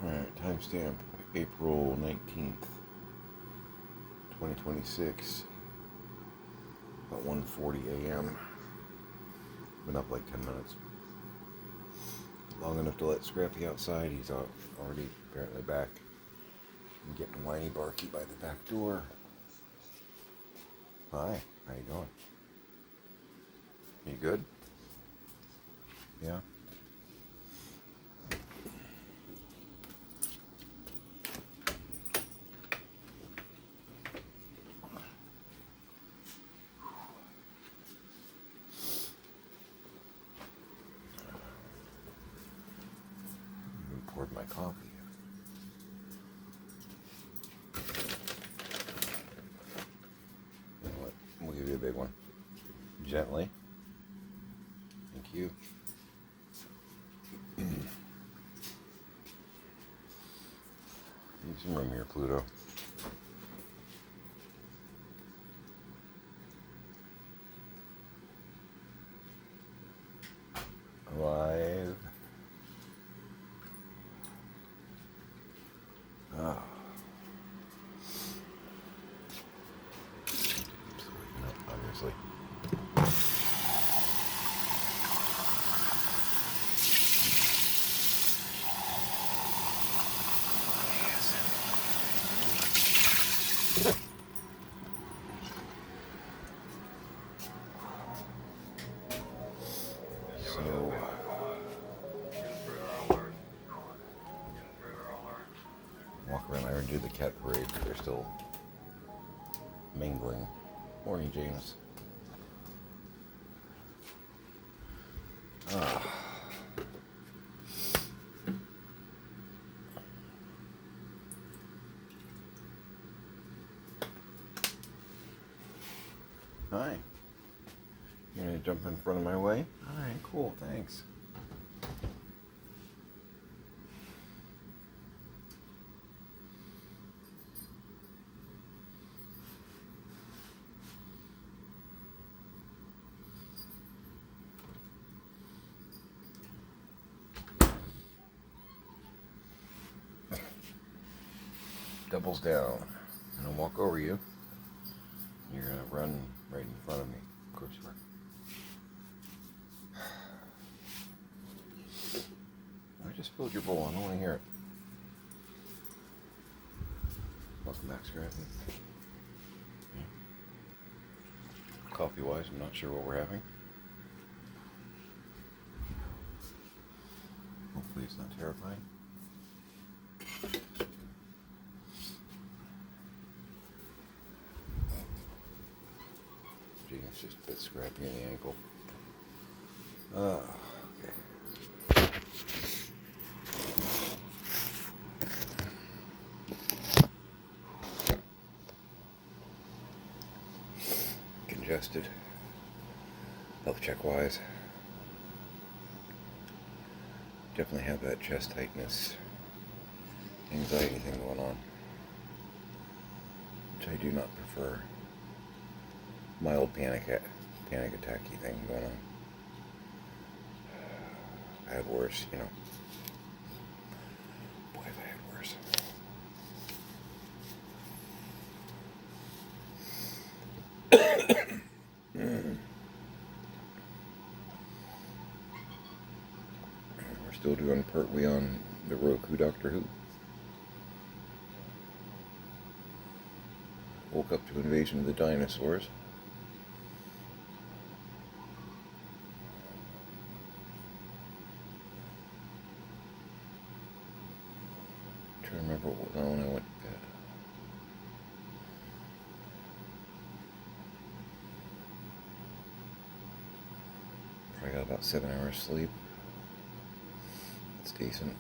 Alright, timestamp April 19th, 2026, about 1:40 a.m. Been up like 10 minutes. Long enough to let Scrappy outside. He's already apparently back. I'm getting whiny barky by the back door. Hi, how you doing? You good? Yeah? I poured my coffee. You know what? We'll give you a big one. Gently. Thank you. Need some room here, Pluto. Alive. Ah. Still waking up, obviously. So, walk around. I already did the cat parade, but they're still mingling. Morning, James. Ah. Hi. You gonna jump in front of my way? Alright, cool, thanks. Doubles down. I'm gonna walk over you. You're gonna run right in front of me. Of course you are. I just spilled your bowl. I don't want to hear it. Welcome back, Scrappy. Yeah. Coffee-wise, I'm not sure what we're having. Hopefully it's not terrifying. James just bit Scrappy in the ankle. Okay. Congested. Health check wise. Definitely have that chest tightness, anxiety thing going on, which I do not prefer. Mild panic attacky thing going on. I had worse, you know. Boy, have I had worse. We're still doing Pertwee on the Roku Doctor Who. Woke up to Invasion of the Dinosaurs. I'm trying to remember what was on when I went to bed. Probably got about 7 hours sleep. It's decent.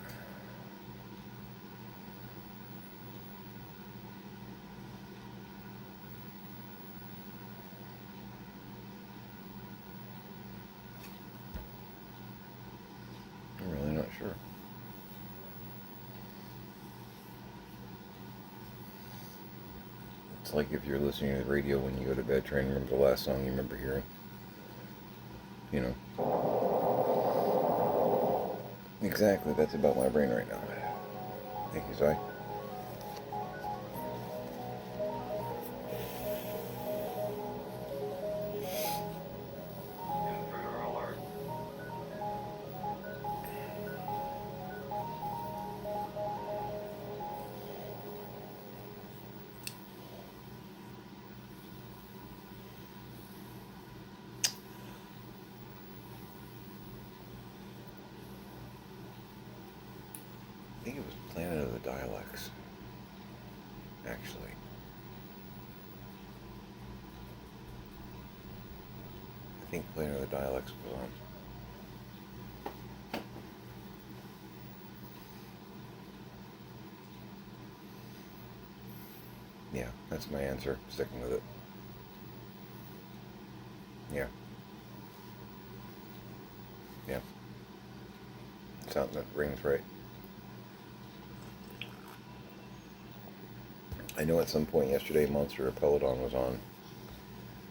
I'm really not sure. It's like if you're listening to the radio when you go to bed, trying to remember the last song you remember hearing. You know. Exactly, that's about my brain right now. Thank you, Si. I think it was Planet of the Dialects, actually. I think Planet of the Dialects was on. Yeah, that's my answer. Sticking with it. Yeah. Yeah. Sounds that rings right. I know at some point yesterday Monster Peloton was on,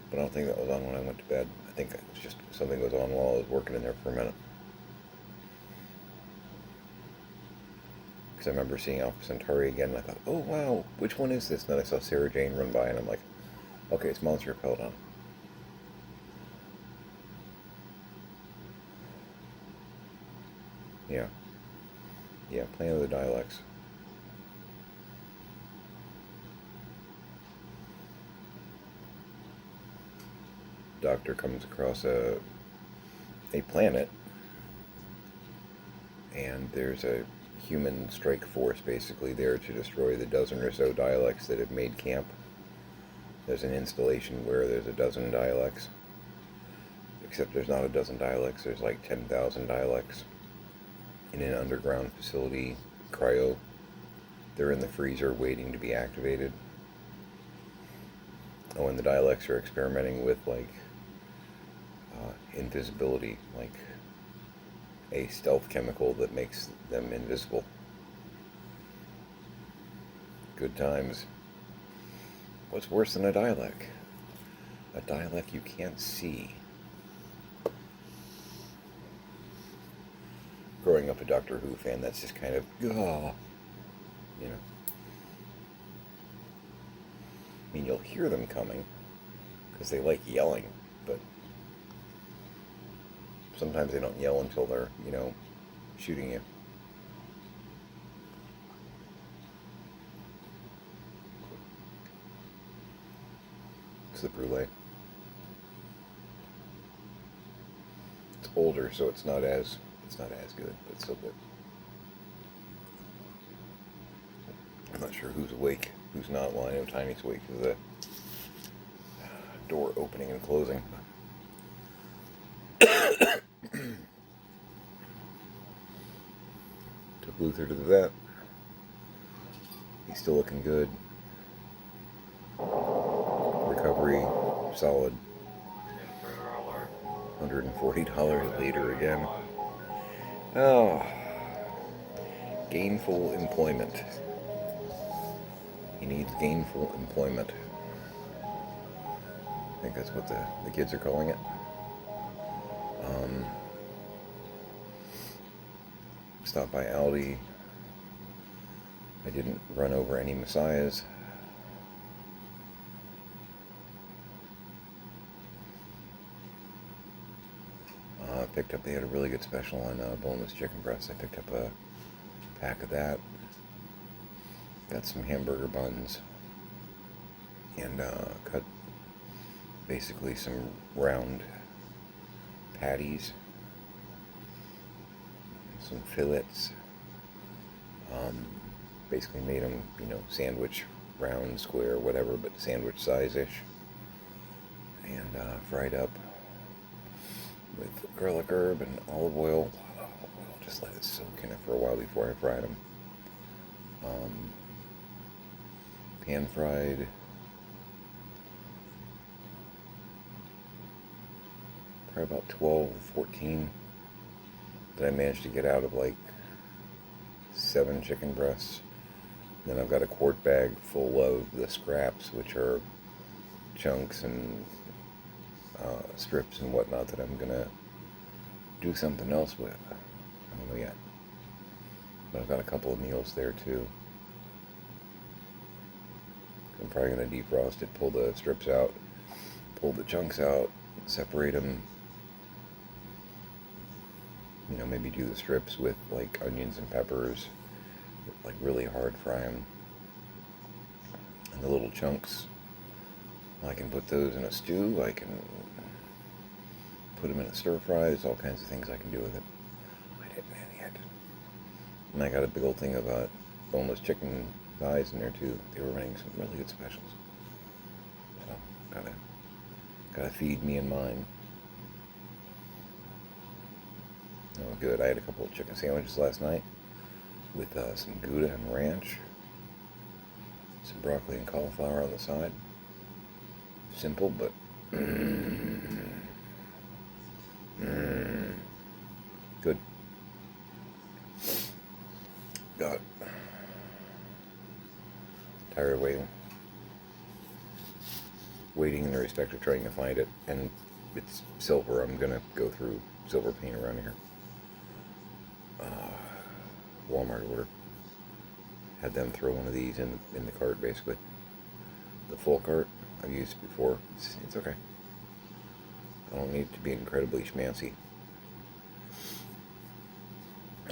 but I don't think that was on when I went to bed. I think it was just something was on while I was working in there for a minute. Because I remember seeing Alpha Centauri again, and I thought, oh wow, which one is this? And then I saw Sarah Jane run by, and I'm like, okay, it's Monster Peloton. Yeah. Yeah, Planet of the Dialects. Doctor comes across a planet, and there's a human strike force basically there to destroy the dozen or so dialects that have made camp. There's an installation where there's a dozen dialects, except there's not a dozen dialects, there's like 10,000 dialects in an underground facility, cryo. They're in the freezer waiting to be activated. Oh, and the dialects are experimenting with like invisibility, like a stealth chemical that makes them invisible. Good times. What's worse than a dialect? A dialect you can't see. Growing up a Doctor Who fan, that's just kind of, you know. I mean, you'll hear them coming, because they like yelling, but sometimes they don't yell until they're, shooting you. It's the brulee. It's older, so it's not as good, but it's still good. I'm not sure who's awake, who's not. Well, I know Tiny's awake because of the door opening and closing. Took Luther to the vet. He's still looking good. Recovery, solid. $140 later again. Oh, gainful employment. He needs gainful employment. I think that's what the kids are calling it. Stopped by Aldi. I didn't run over any Messiahs. Picked up, they had a really good special on boneless chicken breasts. I picked up a pack of that. Got some hamburger buns. And cut basically some round patties. Some fillets. Basically made them, sandwich, round, square, whatever, but sandwich size-ish. And fried up with garlic herb and olive oil. A lot of olive oil. Just let it soak in it for a while before I fried them. Pan fried. Probably about 12, 14 that I managed to get out of like 7 chicken breasts. Then I've got a quart bag full of the scraps, which are chunks and strips and whatnot that I'm gonna do something else with. I don't know yet. But I've got a couple of meals there too. I'm probably going to defrost it, pull the strips out, pull the chunks out, separate them. You know, maybe do the strips with like onions and peppers, like really hard fry them. And the little chunks, I can put those in a stew. I can put them in a stir fry. There's all kinds of things I can do with it. I didn't have yet. And I got a big old thing of boneless chicken thighs in there too. They were running some really good specials. So gotta feed me and mine. That was good. I had a couple of chicken sandwiches last night with some Gouda and ranch, some broccoli and cauliflower on the side. Simple, but good. Got tired of waiting in the respect of trying to find it, and it's silver. I'm gonna go through silver paint around here. Walmart order. Had them throw one of these in the cart, basically. The full cart. I've used it before. It's okay. I don't need it to be incredibly schmancy.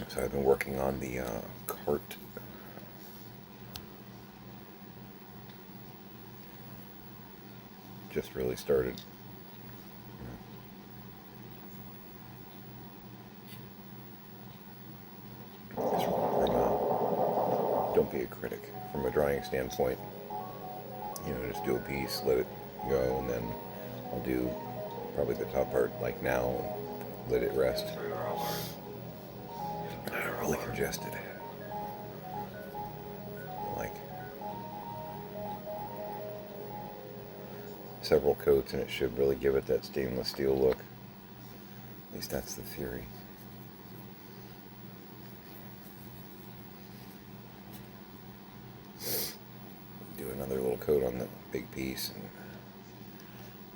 So I've been working on the cart. Just really started. Don't be a critic. From a drying standpoint, you know, just do a piece, let it go, and then I'll do probably the top part like now, and let it rest. I'm really congested. Like several coats, and it should really give it that stainless steel look. At least that's the theory. Do another little coat on the big piece,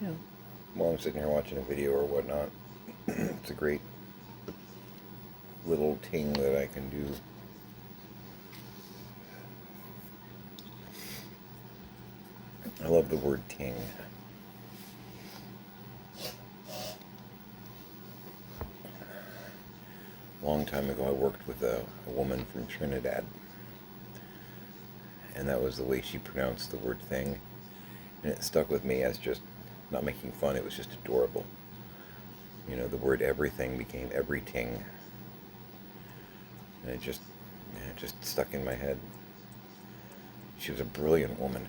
and while I'm sitting here watching a video or whatnot, it's a great little ting that I can do. I love the word ting. A long time ago I worked with a woman from Trinidad, and that was the way she pronounced the word thing, and it stuck with me as just not making fun. It was just adorable. You know, the word everything became everything, and it just stuck in my head. She was a brilliant woman,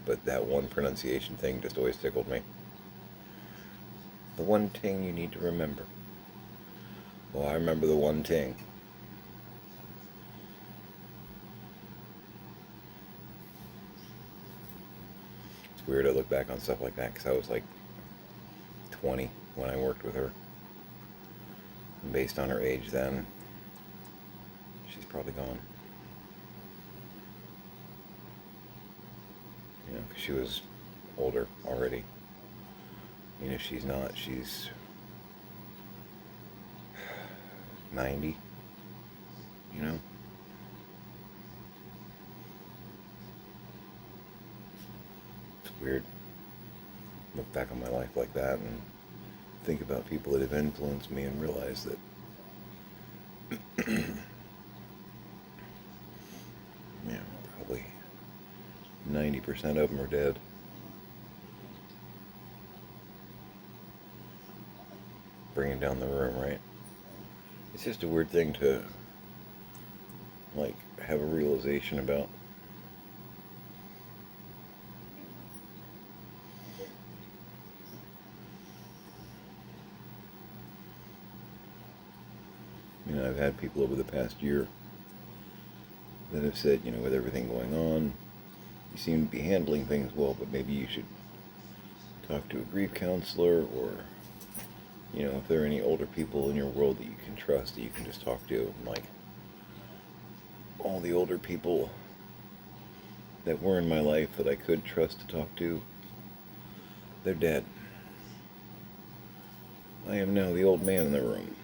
but that one pronunciation thing just always tickled me. The one ting you need to remember. Well, I remember the one ting. It's weird I look back on stuff like that because I was like 20 when I worked with her. And based on her age then, she's probably gone. You know, 'cause she was older already. You know, she's not. She's 90, you know? It's weird. Look back on my life like that and think about people that have influenced me and realize that probably 90% of them are dead. Bringing down the room, right? It's just a weird thing to, like, have a realization about. You know, I've had people over the past year that have said, you know, with everything going on, you seem to be handling things well, but maybe you should talk to a grief counselor, or, you know, if there are any older people in your world that you can trust, that you can just talk to. And like, all the older people that were in my life that I could trust to talk to, they're dead. I am now the old man in the room.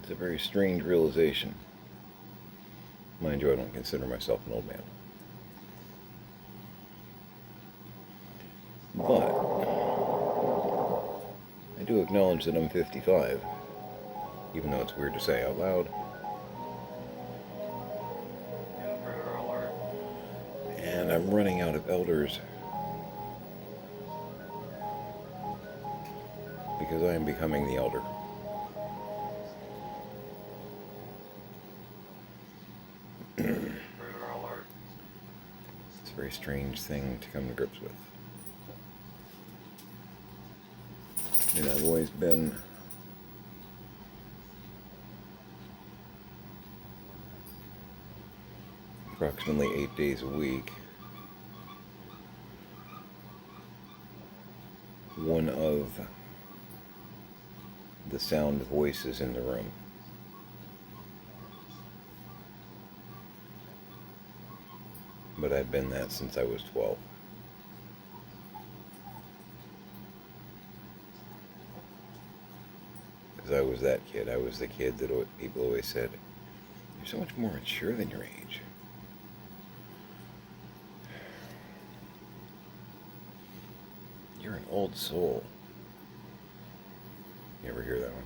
It's a very strange realization. Mind you, I don't consider myself an old man. But I do acknowledge that I'm 55, even though it's weird to say out loud. And I'm running out of elders because I am becoming the elder. It's a very strange thing to come to grips with. And I've always been approximately 8 days a week one of the sound voices in the room. But I've been that since I was 12. Because I was that kid. I was the kid that people always said, "You're so much more mature than your age." You're an old soul. You ever hear that one?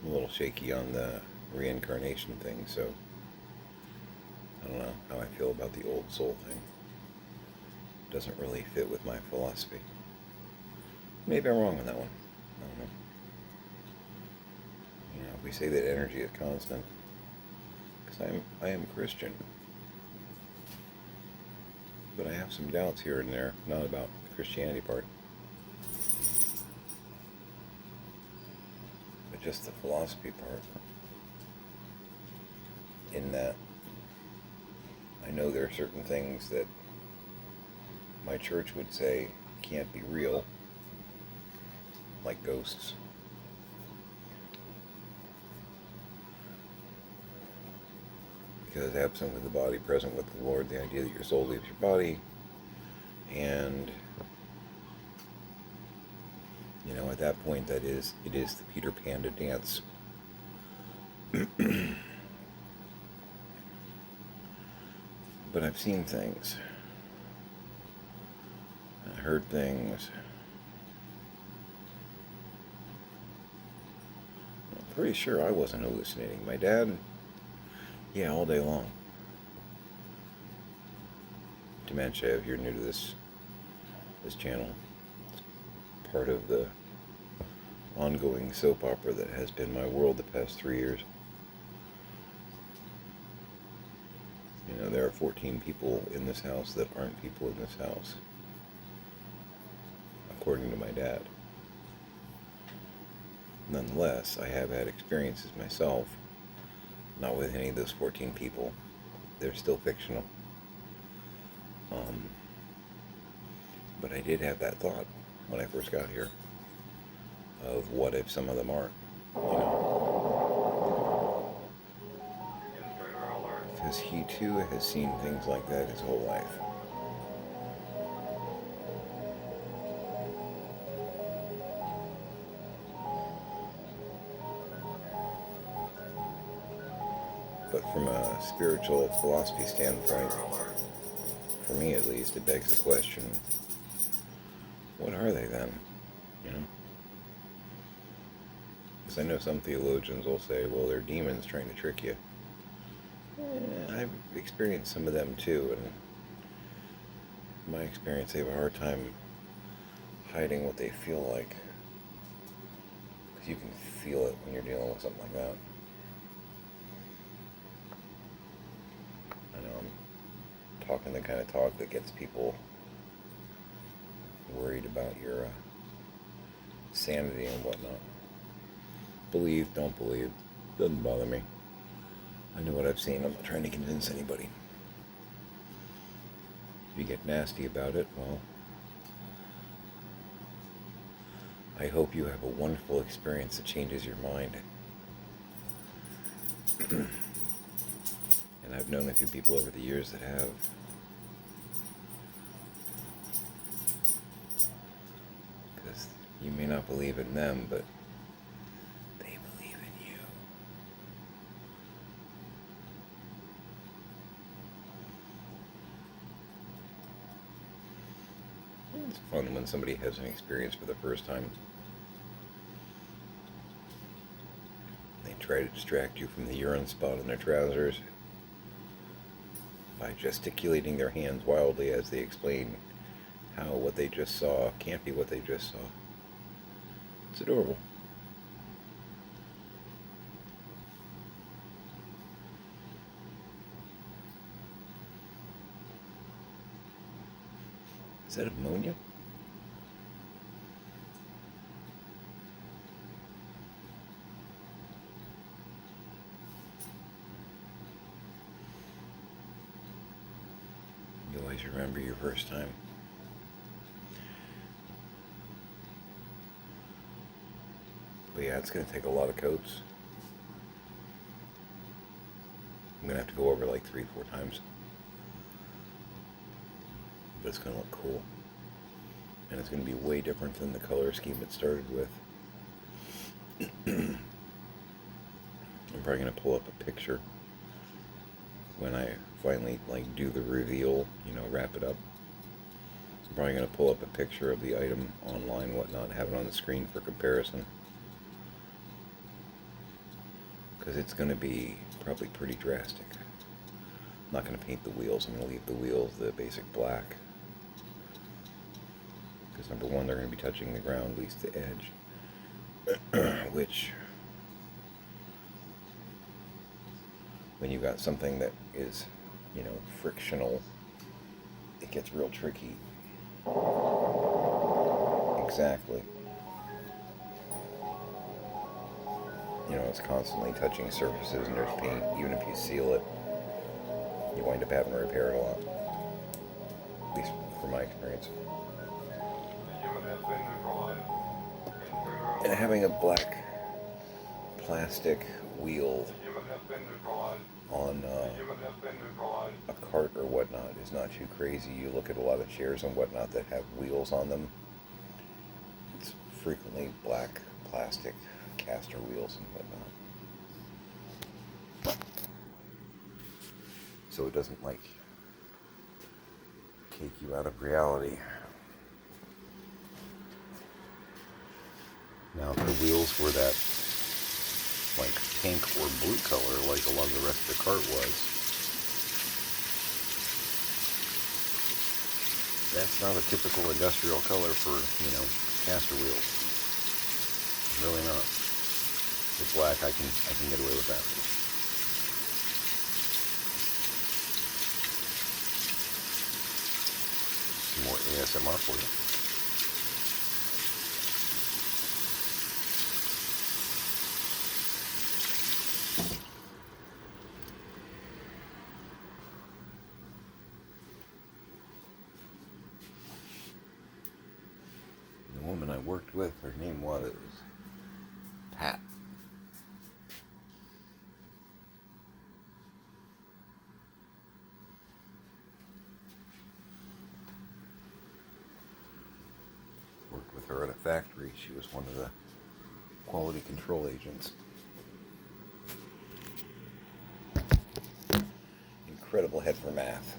I'm a little shaky on the reincarnation thing, so I don't know how I feel about the old soul thing. It doesn't really fit with my philosophy. Maybe I'm wrong on that one. I don't know. You know, we say that energy is constant, because I am Christian. But I have some doubts here and there, not about the Christianity part, but just the philosophy part. In that, I know there are certain things that my church would say can't be real, like ghosts. Because absent with the body, present with the Lord, the idea that your soul leaves your body, and you know, at that point, it is the Peter Panda dance. But I've seen things. I heard things. I'm pretty sure I wasn't hallucinating. My dad, yeah, all day long. Dementia, if you're new to this channel, it's part of the ongoing soap opera that has been my world the past 3 years. You know, there are 14 people in this house that aren't people in this house, according to my dad. Nonetheless, I have had experiences myself, not with any of those 14 people. They're still fictional. But I did have that thought when I first got here of what if some of them aren't, you know? Because he too has seen things like that his whole life. But from a spiritual philosophy standpoint, for me at least, it begs the question, what are they then? You know? Because I know some theologians will say, well, they're demons trying to trick you. I've experienced some of them too, and in my experience, they have a hard time hiding what they feel like. Because you can feel it when you're dealing with something like that. I know I'm talking the kind of talk that gets people worried about your sanity and whatnot. Believe, don't believe, doesn't bother me. I know what I've seen. I'm not trying to convince anybody. If you get nasty about it, well, I hope you have a wonderful experience that changes your mind. And I've known a few people over the years that have. Because you may not believe in them, but they It's fun when somebody has an experience for the first time. They try to distract you from the urine spot on their trousers by gesticulating their hands wildly as they explain how what they just saw can't be what they just saw. It's adorable. Is that ammonia? You always remember your first time. But yeah, it's going to take a lot of coats. I'm going to have to go over like 3-4 times. But it's going to look cool. And it's going to be way different than the color scheme it started with. I'm probably going to pull up a picture when I finally like do the reveal, wrap it up. I'm probably going to pull up a picture of the item online, whatnot, have it on the screen for comparison. Because it's going to be probably pretty drastic. I'm not going to paint the wheels. I'm going to leave the wheels the basic black. Because number one, they're going to be touching the ground, at least the edge. Which, when you've got something that is, frictional, it gets real tricky. Exactly. It's constantly touching surfaces and there's paint. Even if you seal it, you wind up having to repair it a lot. At least from my experience. And having a black plastic wheel on a cart or whatnot is not too crazy. You look at a lot of chairs and whatnot that have wheels on them. It's frequently black plastic caster wheels and whatnot. So it doesn't take you out of reality. Now, if the wheels were that pink or blue color like a lot of the rest of the cart was, that's not a typical industrial color for, caster wheels. Really not. With black, I can get away with that. Some more ASMR for you. The woman I worked with, her name was Pat. Worked with her at a factory. She was one of the quality control agents. Incredible head for math.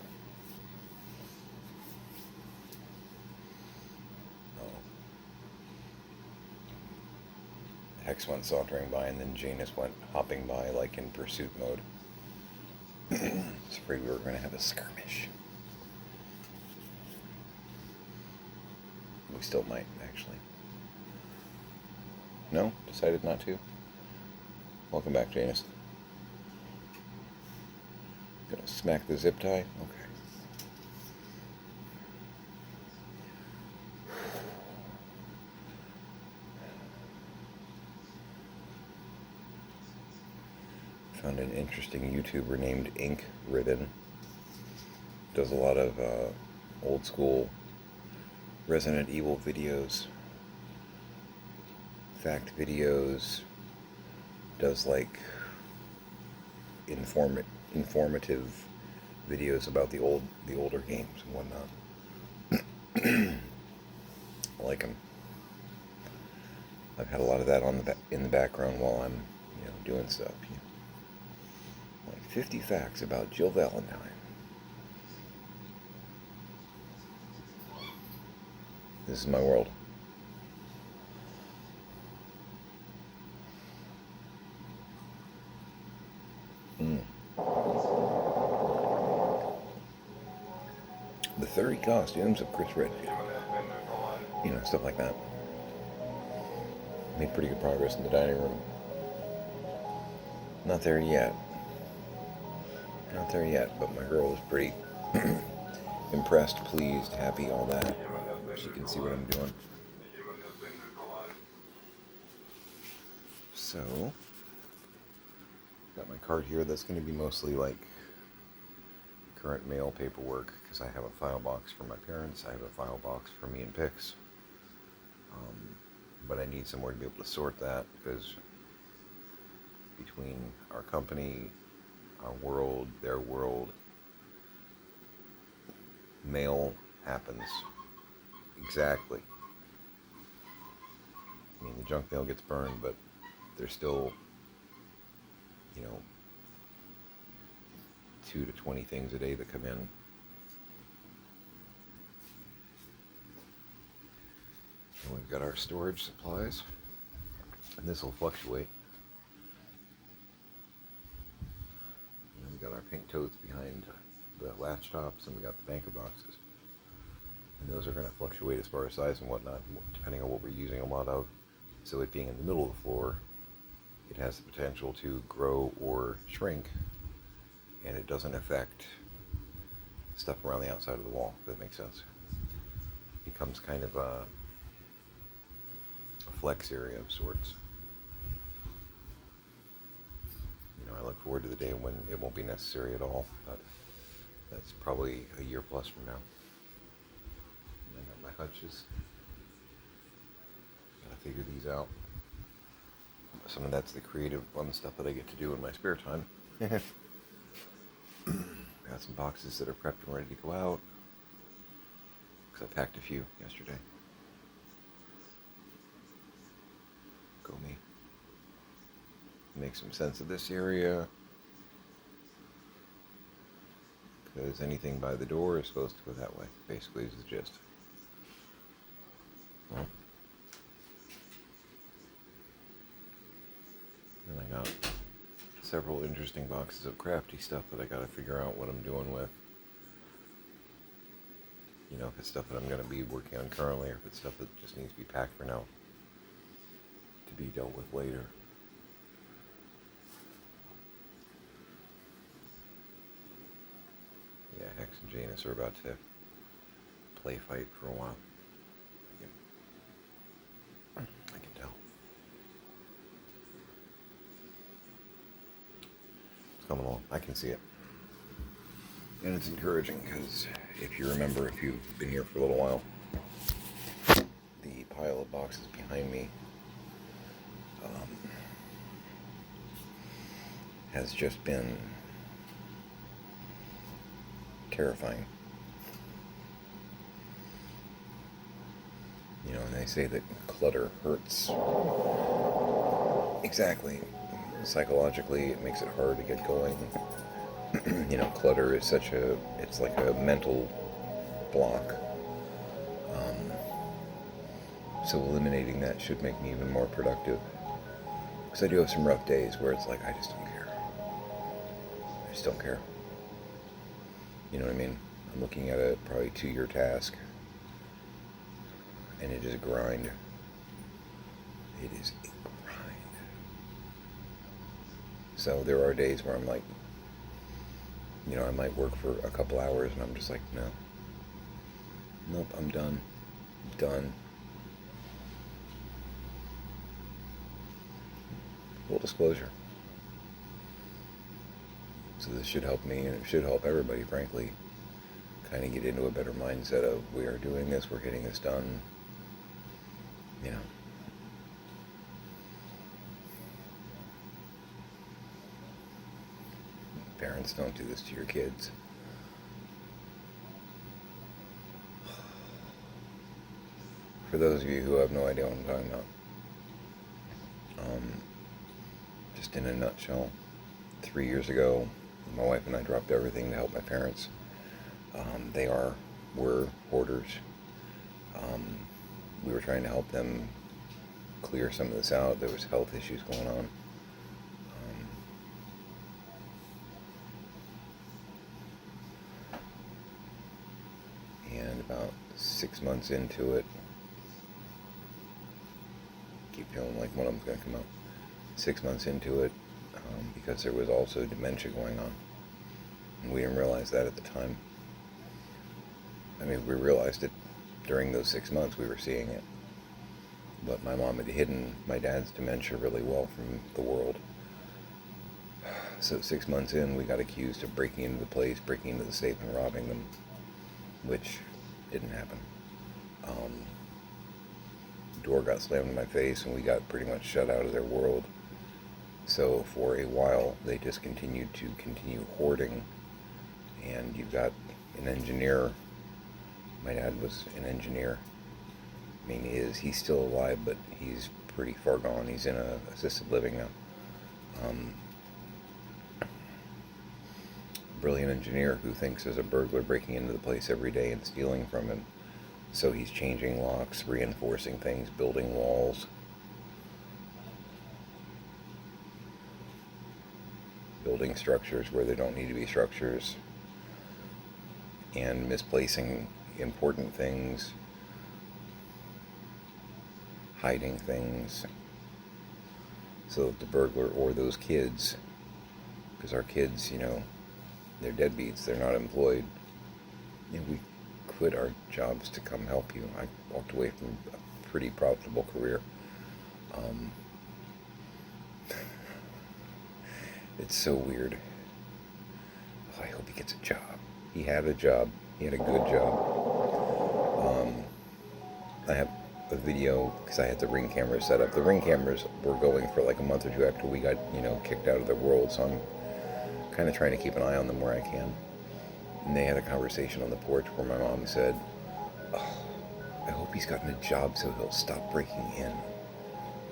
Hex went sauntering by, and then Janus went hopping by like in pursuit mode. I was afraid we were going to have a skirmish. We still might, actually. No? Decided not to? Welcome back, Janus. Gonna smack the zip tie? Okay. Found an interesting YouTuber named Ink Ribbon. Does a lot of old school Resident Evil videos, fact videos, does informative videos about the older games and whatnot. I like them. I've had a lot of that in the background while I'm doing stuff. 50 facts about Jill Valentine. This is my world. The 30 costumes of Chris Redfield. You know, stuff like that. Made pretty good progress in the dining room. Not there yet. Not there yet, but my girl is pretty impressed, pleased, happy, all that. She can see what I'm doing. So, got my cart here. That's going to be mostly like current mail paperwork, because I have a file box for my parents. I have a file box for me and Pix. But I need somewhere to be able to sort that, because between our company, our world, their world, mail happens. Exactly. I mean, the junk mail gets burned, but there's still, 2 to 20 things a day that come in. And we've got our storage supplies, and this will fluctuate. And then we got our pink totes behind the latch tops, and we got the banker boxes. And those are going to fluctuate as far as size and whatnot, depending on what we're using a lot of. So it being in the middle of the floor, it has the potential to grow or shrink, and it doesn't affect stuff around the outside of the wall, if that makes sense. It becomes kind of a flex area of sorts. I look forward to the day when it won't be necessary at all, but that's probably a year plus from now. And I got my hutches. Gotta figure these out. Some of that's the creative, fun stuff that I get to do in my spare time. Got some boxes that are prepped and ready to go out, because I packed a few yesterday. Go me. Make some sense of this area, because anything by the door is supposed to go that way, basically is the gist. Well, then I got several interesting boxes of crafty stuff that I gotta figure out what I'm doing with. If it's stuff that I'm gonna be working on currently, or if it's stuff that just needs to be packed for now, to be dealt with later. Yeah, Hex and Janus are about to play fight for a while. I can tell. It's coming along. I can see it. And it's encouraging, because if you remember, if you've been here for a little while, the pile of boxes behind me has just been terrifying. And they say that clutter hurts. Exactly. Psychologically, it makes it hard to get going. Clutter is it's like a mental block. So eliminating that should make me even more productive. Because I do have some rough days where it's like, I just don't care. I just don't care. You know what I mean? I'm looking at a probably 2-year task, and it is a grind. It is a grind. So there are days where I'm like, I might work for a couple hours, and I'm just like, no. Nope, I'm done. Done. Full disclosure. So this should help me, and it should help everybody, frankly, kind of get into a better mindset of, we are doing this, we're getting this done. Parents, don't do this to your kids. For those of you who have no idea what I'm talking about, just in a nutshell, 3 years ago, my wife and I dropped everything to help my parents. Were hoarders. we were trying to help them clear some of this out. There was health issues going on. And about 6 months into it, keep feeling like one of them's going to come out. 6 months into it, because there was also dementia going on. And we didn't realize that at the time. I mean, we realized it during those 6 months we were seeing it. But my mom had hidden my dad's dementia really well from the world. So 6 months in, we got accused of breaking into the place, breaking into the safe and robbing them, which didn't happen. Door got slammed in my face and we got pretty much shut out of their world. So for a while, they just continued hoarding. And you've got an engineer. My dad was an engineer. I mean, he's still alive, but he's pretty far gone. He's in a assisted living now. Brilliant engineer who thinks there's a burglar breaking into the place every day and stealing from him. So he's changing locks, reinforcing things, building walls. Building structures where there don't need to be structures. And misplacing important things. Hiding things. So that the burglar or those kids, because our kids, they're deadbeats, they're not employed. We quit our jobs to come help you. I walked away from a pretty profitable career. It's so weird. Oh, I hope he gets a job. He had a job. He had a good job. I have a video, because I had the Ring cameras set up. The Ring cameras were going for like a month or two after we got, kicked out of the world, so I'm kind of trying to keep an eye on them where I can. And they had a conversation on the porch where my mom said, "Oh, I hope he's gotten a job so he'll stop breaking in."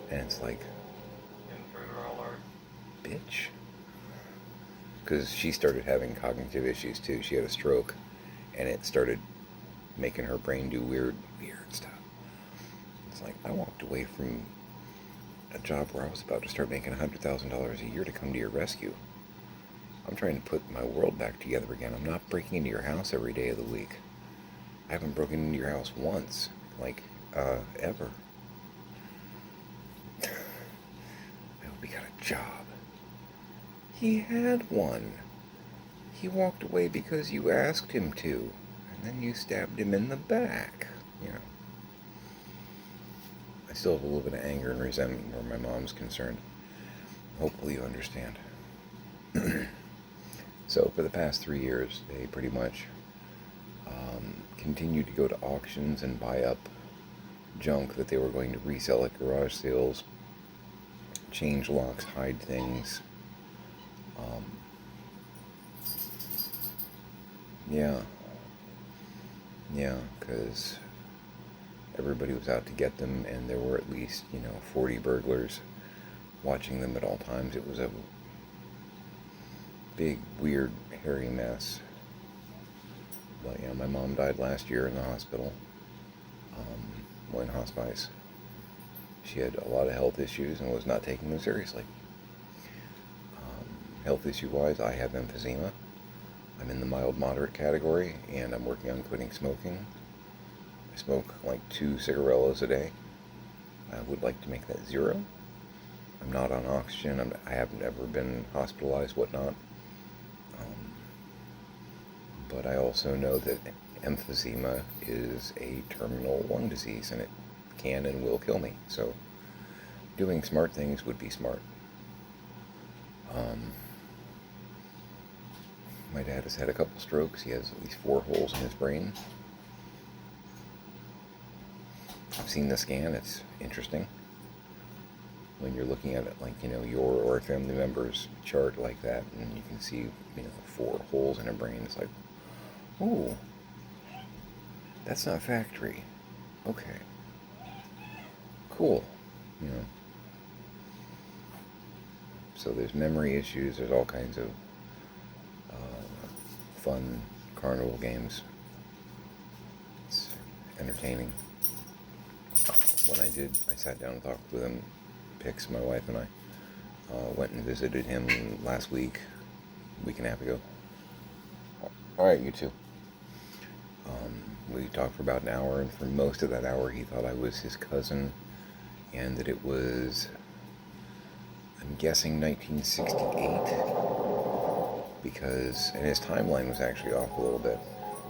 And it's like, bitch. Because she started having cognitive issues too. She had a stroke, and it started making her brain do weird stuff. It's like, I walked away from a job where I was about to start making $100,000 a year to come to your rescue. I'm trying to put my world back together again. I'm not breaking into your house every day of the week. I haven't broken into your house once, ever. I hope he got a job. He had one. He walked away because you asked him to, and then you stabbed him in the back. I still have a little bit of anger and resentment where my mom's concerned. Hopefully you understand. So for the past 3 years, they pretty much continued to go to auctions and buy up junk that they were going to resell at garage sales, change locks, hide things. Yeah, because everybody was out to get them, and there were at least, 40 burglars watching them at all times. It was a big, weird, hairy mess. But yeah, my mom died last year in the hospital. In hospice. She had a lot of health issues and was not taking them seriously. Health issue-wise, I have emphysema. I'm in the mild-moderate category, and I'm working on quitting smoking. I smoke like 2 cigarillos a day. I would like to make that 0. I'm not on oxygen. I haven't ever been hospitalized, whatnot. But I also know that emphysema is a terminal lung disease, and it can and will kill me. So doing smart things would be smart. My dad has had a couple strokes. He has at least 4 holes in his brain. I've seen the scan. It's interesting when you're looking at it like, your or a family member's chart like that, and you can see, 4 holes in a brain. It's like, ooh, that's not factory. Okay. Cool. So there's memory issues. There's all kinds of fun carnival games. It's entertaining. when I sat down and talked with him. Pix, my wife and I, went and visited him last week and a half ago. All right, you two. We talked for about an hour, and for most of that hour, he thought I was his cousin, and that it was, I'm guessing, 1968, because, and his timeline was actually off a little bit,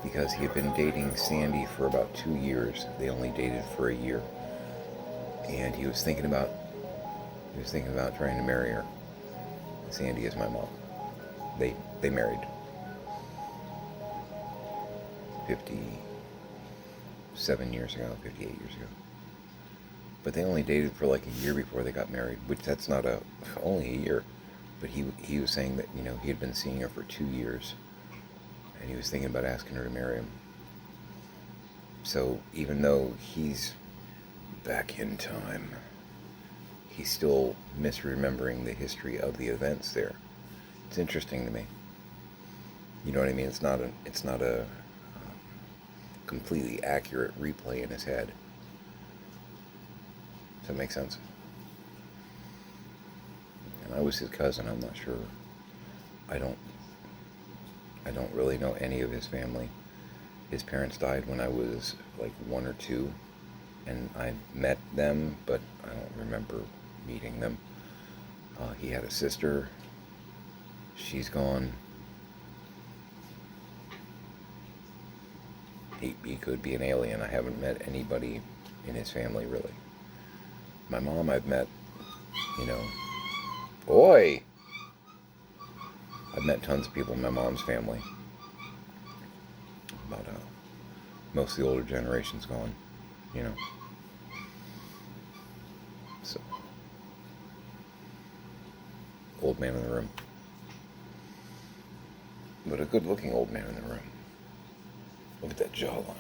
because he had been dating Sandy for about 2 years. They only dated for a year, and he was thinking about trying to marry her. Sandy is my mom. They married 57 years ago, 58 years ago. But they only dated for like a year before they got married, which that's not only a year. But he was saying that, he had been seeing her for 2 years, and he was thinking about asking her to marry him. So even though he's back in time, he's still misremembering the history of the events there. It's interesting to me. You know what I mean? It's not a completely accurate replay in his head. Does that make sense? And I was his cousin. I'm not sure. I don't really know any of his family. His parents died when I was like 1 or 2, and I met them, but I don't remember meeting them. He had a sister. She's gone. He could be an alien. I haven't met anybody in his family, really. My mom I've met, Oi! I've met tons of people in my mom's family. But most of the older generation's gone, So, old man in the room. But a good-looking old man in the room. Look at that jawline.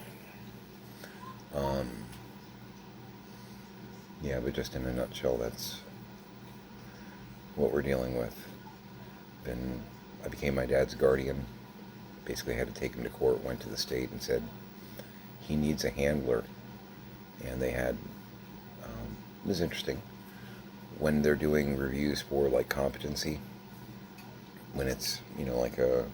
Yeah, but just in a nutshell, that's what we're dealing with. I became my dad's guardian. Basically had to take him to court, went to the state and said he needs a handler. And they had, it was interesting, when they're doing reviews for like competency, when it's, like a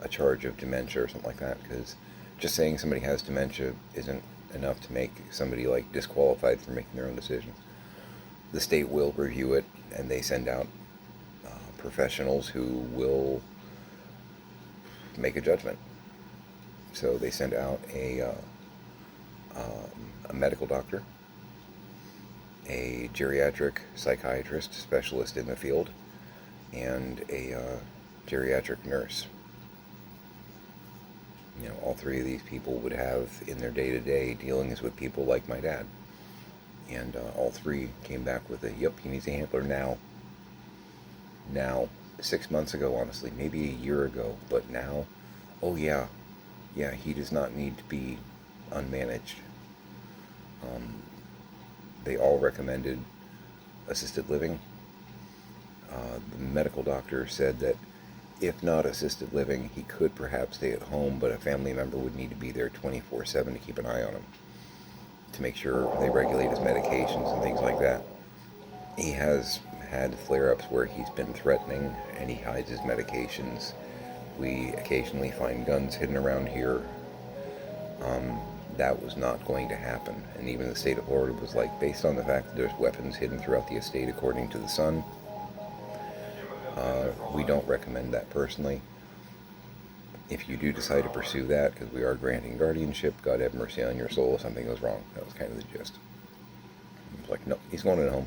charge of dementia or something like that, because just saying somebody has dementia isn't enough to make somebody like disqualified from making their own decisions. The state will review it, and they send out professionals who will make a judgment. So they send out a medical doctor, a geriatric psychiatrist specialist in the field, and a geriatric nurse. All 3 of these people would have in their day-to-day dealings with people like my dad. And all 3 came back with yep, he needs a handler now. Now, 6 months ago, honestly, maybe a year ago, but now, oh yeah, he does not need to be unmanaged. They all recommended assisted living. The medical doctor said that if not assisted living, he could perhaps stay at home, but a family member would need to be there 24/7 to keep an eye on him, to make sure they regulate his medications and things like that. He has had flare-ups where he's been threatening, and he hides his medications. We occasionally find guns hidden around here. That was not going to happen. And even the state of Florida was like, based on the fact that there's weapons hidden throughout the estate according to the Sun, we don't recommend that personally. If you do decide to pursue that, because we are granting guardianship, God have mercy on your soul if something goes wrong. That was kind of the gist. I was like, no, he's going at home.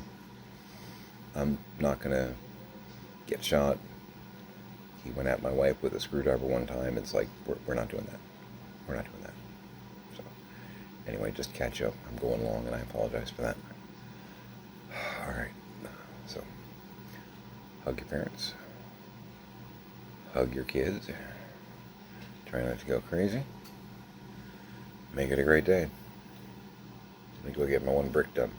I'm not going to get shot. He went at my wife with a screwdriver one time. It's like, we're not doing that. We're not doing that. So, anyway, just catch up. I'm going long, and I apologize for that. All right. So, hug your parents. Hug your kids. Try not to go crazy. Make it a great day. Let me go get my 1 brick done.